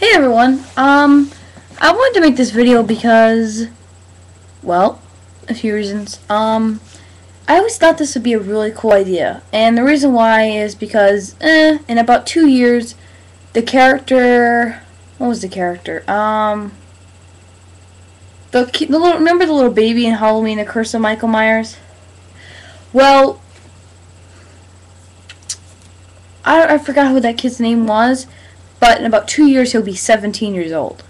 Hey everyone, I wanted to make this video because, well, a few reasons. I always thought this would be a really cool idea, and the reason why is because, in about 2 years, the character, what was the character? Remember the little baby in Halloween, The Curse of Michael Myers? Well, I forgot who that kid's name was, but in about 2 years he'll be 17 years old.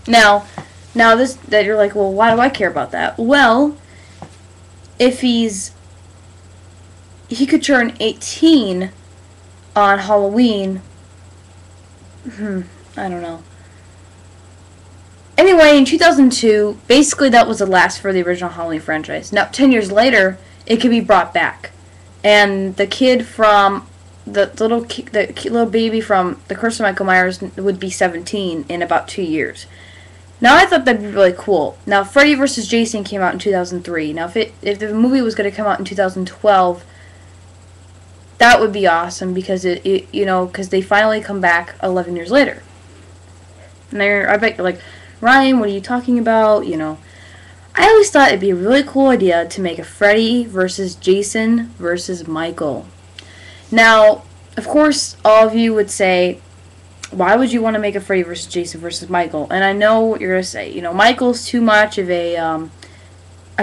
Now this that you're like, well, why do I care about that? Well, if he could turn 18 on Halloween. I don't know. Anyway, in 2002, basically that was the last for the original Halloween franchise. Now, 10 years later, it could be brought back, and the kid from the little baby from The Curse of Michael Myers would be 17 in about 2 years. Now, I thought that'd be really cool. Now, Freddy vs. Jason came out in 2003. Now, if the movie was going to come out in 2012, that would be awesome because because they finally come back 11 years later. And I bet you're like, Ryan, what are you talking about? I always thought it'd be a really cool idea to make a Freddy versus Jason versus Michael. Now, of course, all of you would say, why would you want to make a Freddy versus Jason versus Michael? And I know what you're going to say. Michael's too much of a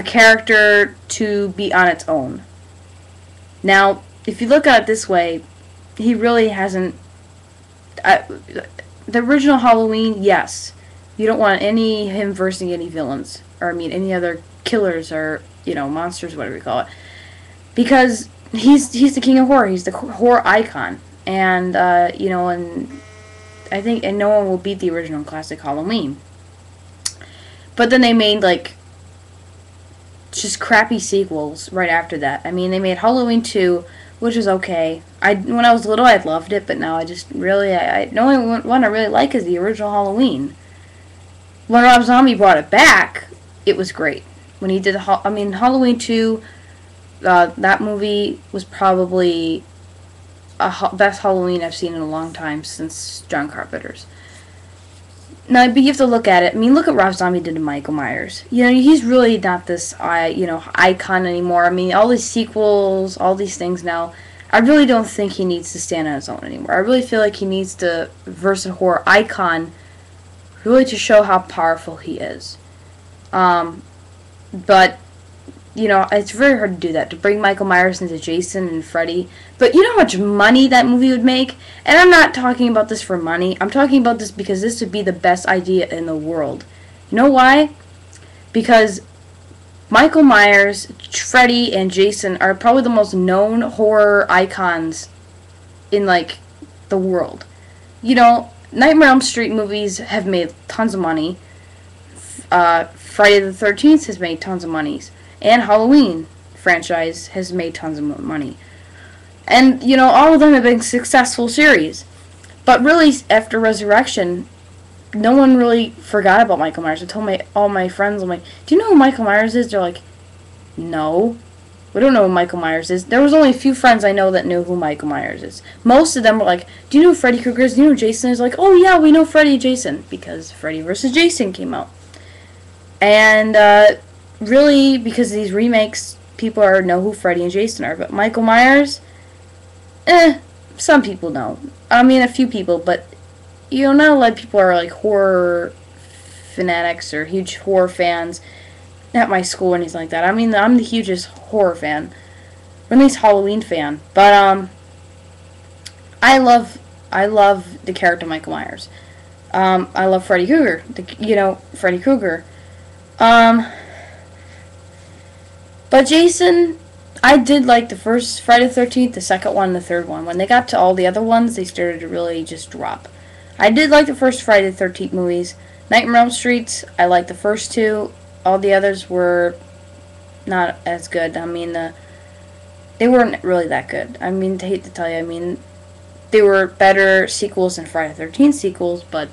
character to be on its own. Now, if you look at it this way, he really hasn't... the original Halloween, yes. You don't want him versing any villains. Or, any other killers or, monsters, whatever you call it. Because he's the king of horror. He's the horror icon. And, and I think no one will beat the original classic Halloween. But then they made, just crappy sequels right after that. They made Halloween 2, which was okay. When I was little, I loved it, but now I just really, the only one I really like is the original Halloween. When Rob Zombie brought it back, it was great. When he did, Halloween 2, that movie was probably best Halloween I've seen in a long time since John Carpenter's. Now, but you have to look at it. Look at Rob Zombie did to Michael Myers. He's really not this, icon anymore. All these sequels, all these things now. I really don't think he needs to stand on his own anymore. I really feel like he needs to verse a horror icon, really to show how powerful he is. But it's very hard to do that, to bring Michael Myers into Jason and Freddy. But you know how much money that movie would make? And I'm not talking about this for money. I'm talking about this because this would be the best idea in the world. You know why? Because Michael Myers, Freddy, and Jason are probably the most known horror icons in, the world. Nightmare on Elm Street movies have made tons of money. Friday the 13th has made tons of money. And Halloween franchise has made tons of money. And, all of them have been successful series. But really, after Resurrection, no one really forgot about Michael Myers. I told all my friends, I'm like, do you know who Michael Myers is? They're like, no. We don't know who Michael Myers is. There was only a few friends I know that knew who Michael Myers is. Most of them were like, do you know who Freddy Krueger is? Do you know who Jason is? Like, oh yeah, we know Freddy and Jason. Because Freddy vs. Jason came out. And, really, because of these remakes, people know who Freddy and Jason are. But Michael Myers, some people know. A few people, but, not a lot of people are, horror fanatics or huge horror fans at my school or anything like that. I'm the hugest horror fan. Or at least Halloween fan. But, I love the character Michael Myers. I love Freddy Krueger. Freddy Krueger. But Jason, I did like the first Friday the 13th, the second one, the third one. When they got to all the other ones, they started to really just drop. I did like the first Friday the 13th movies. Nightmare on Elm Street, I liked the first two. All the others were not as good. They weren't really that good. I hate to tell you. They were better sequels than Friday the 13th sequels, but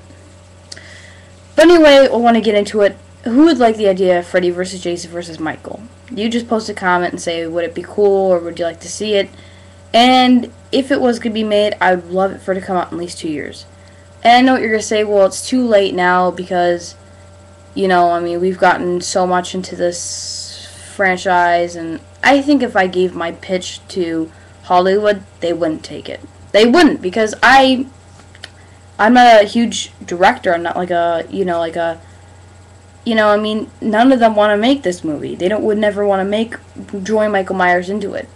anyway, I want to get into it. Who would like the idea of Freddy vs. Jason vs. Michael? You just post a comment and say, would it be cool or would you like to see it? And if it was going to be made, I would love it for it to come out in at least 2 years. And I know what you're going to say, well, it's too late now because, you know, I mean, we've gotten so much into this franchise, and I think if I gave my pitch to Hollywood, they wouldn't take it. They wouldn't, because I'm not a huge director. I'm not like a, I mean, none of them want to make this movie. They would never want to join Michael Myers into it.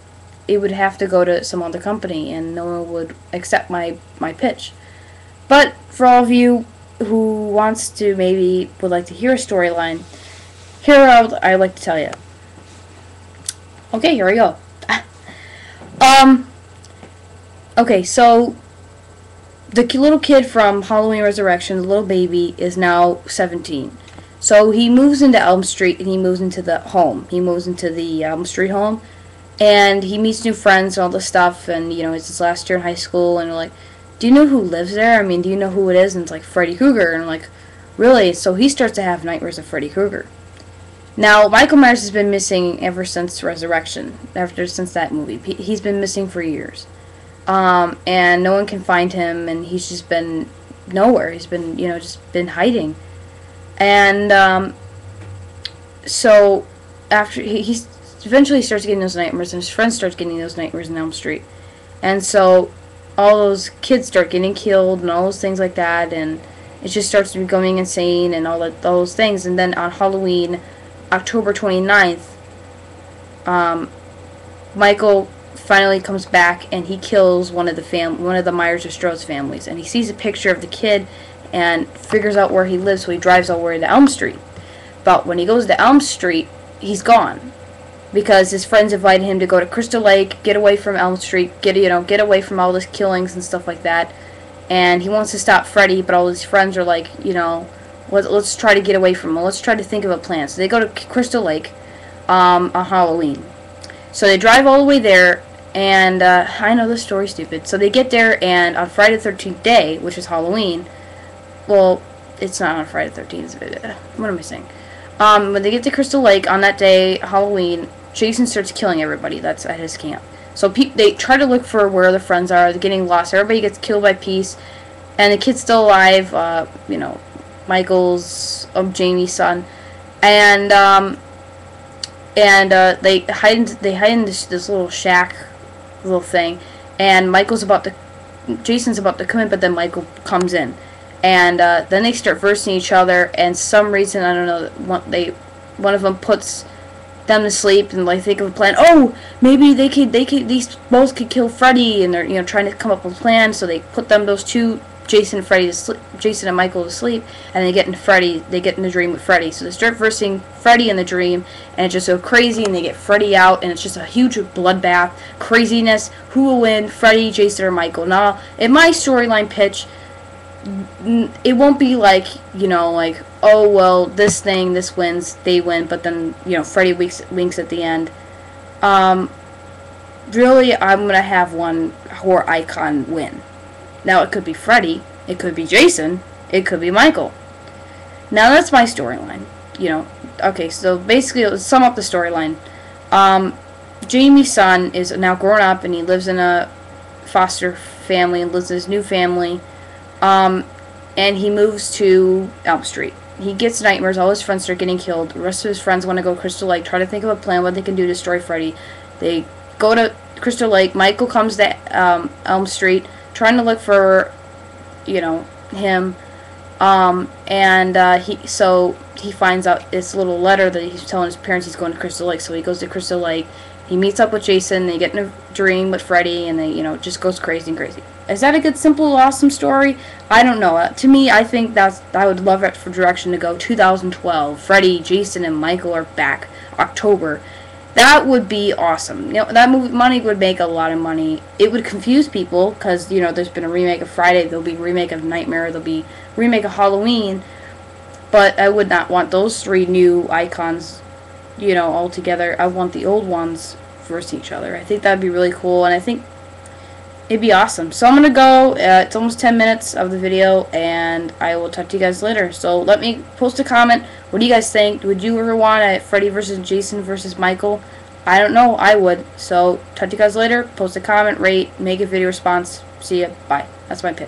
It would have to go to some other company, and no one would accept my pitch. But for all of you who would like to hear a storyline, here I'd like to tell you. Okay, here we go. Okay, so the little kid from Halloween Resurrection, the little baby, is now 17. So he moves into Elm Street, and he moves into the home. He moves into the Elm Street home, and he meets new friends and all this stuff, and, it's his last year in high school, and they're like, do you know who lives there? I mean, do you know who it is? And it's like, Freddy Krueger, and I'm like, really? So he starts to have nightmares of Freddy Krueger. Now, Michael Myers has been missing ever since Resurrection, since that movie. He's been missing for years. And no one can find him, and he's just been nowhere. He's been, just been hiding. And, so, after, he eventually starts getting those nightmares, and his friends start getting those nightmares in Elm Street. And so, all those kids start getting killed, and all those things like that, and it just starts becoming insane, and all those things. And then on Halloween, October 29th, Michael finally comes back, and he kills one of the Myers or Strode's families, and he sees a picture of the kid and figures out where he lives, so he drives all the way to Elm Street. But when he goes to Elm Street, he's gone, because his friends invited him to go to Crystal Lake, get away from Elm Street, get away from all this killings and stuff like that. And he wants to stop Freddy, but all his friends are like, let's try to get away from him. Let's try to think of a plan. So they go to Crystal Lake on Halloween. So they drive all the way there, and I know this story's stupid. So they get there, and on Friday the 13th day, which is Halloween, well, it's not on Friday the 13th. What am I saying? When they get to Crystal Lake on that day, Halloween, Jason starts killing everybody that's at his camp. So they try to look for where the friends are. They're getting lost. Everybody gets killed by piece, and the kid's still alive. Michael's Jamie's son, and they hide in this little shack, little thing, and Jason's about to come in, but then Michael comes in, and then they start versing each other, and some reason, I don't know, one of them puts them to sleep, and like think of a plan. Oh, maybe these both could kill Freddy, and they're trying to come up with a plan. So they put those two, Jason and Michael, to sleep, and they get in the dream with Freddy. So they start versing Freddy in the dream, and it's just so crazy, and they get Freddy out, and it's just a huge bloodbath, craziness. Who will win, Freddy, Jason, or Michael? Now, in my storyline pitch, it won't be like, oh, well, this wins, they win, but then, Freddy winks at the end. Really, I'm going to have one horror icon win. Now, it could be Freddy, it could be Jason, it could be Michael. Now, that's my storyline, Okay, so basically, let's sum up the storyline. Jamie's son is now grown up, and he lives in a foster family, and lives in his new family. And he moves to Elm Street. He gets nightmares. All his friends start getting killed. The rest of his friends want to go to Crystal Lake, try to think of a plan, what they can do to destroy Freddy. They go to Crystal Lake. Michael comes to Elm Street, trying to look for, him. He finds out this little letter that he's telling his parents he's going to Crystal Lake. So he goes to Crystal Lake. He meets up with Jason. They get in a dream with Freddy, and they, just goes crazy and crazy. Is that a good, simple, awesome story? I don't know. To me, I think I would love it for direction to go 2012. Freddy, Jason, and Michael are back. October. That would be awesome. That movie money would make a lot of money. It would confuse people because, there's been a remake of Friday. There'll be a remake of Nightmare. There'll be a remake of Halloween. But I would not want those three new icons, all together. I want the old ones versus each other. I think that'd be really cool, and I think it'd be awesome. So I'm going to go. It's almost 10 minutes of the video, and I will talk to you guys later. So let me post a comment. What do you guys think? Would you ever want a Freddy versus Jason versus Michael? I don't know. I would. So talk to you guys later. Post a comment, rate, make a video response. See ya. Bye. That's my pick.